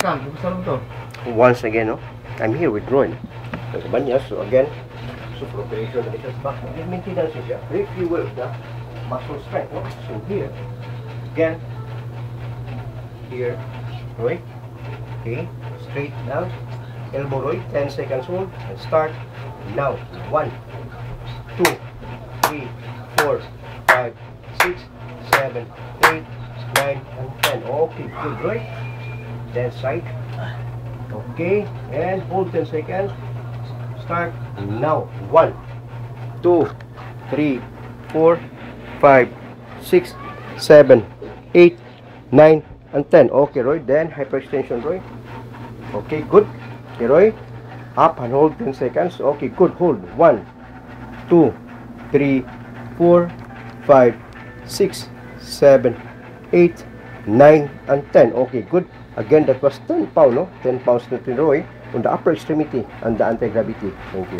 Sam, gusto mo to? Once again, no? I'm here with Roy. So again, super operation na siya sa back. Maintenance siya. Very few words na muscle strength, no? So here, again, here, Roy. Okay, straight down. Elbow Roy, 10 seconds hold, and start now. 1, 2, 3, 4, 5, 6, 7, 8, 9, and 10. Okay, good, Roy. Then side. Okay, and hold 10 seconds. Start now. 1, 2, 3, 4, 5, 6, 7, 8, 9, and 10. Okay, Roy. Then hyperextension, Roy. Okay, good. Okay, Roy. Up and hold 10 seconds. Okay, good. Hold. 1, 2, 3, 4, 5, 6, 7, 8, 9, and 10. Okay, good. Again, that was 10 pounds, no? 10 pounds to Roy on the upper extremity and the anti-gravity. Thank you.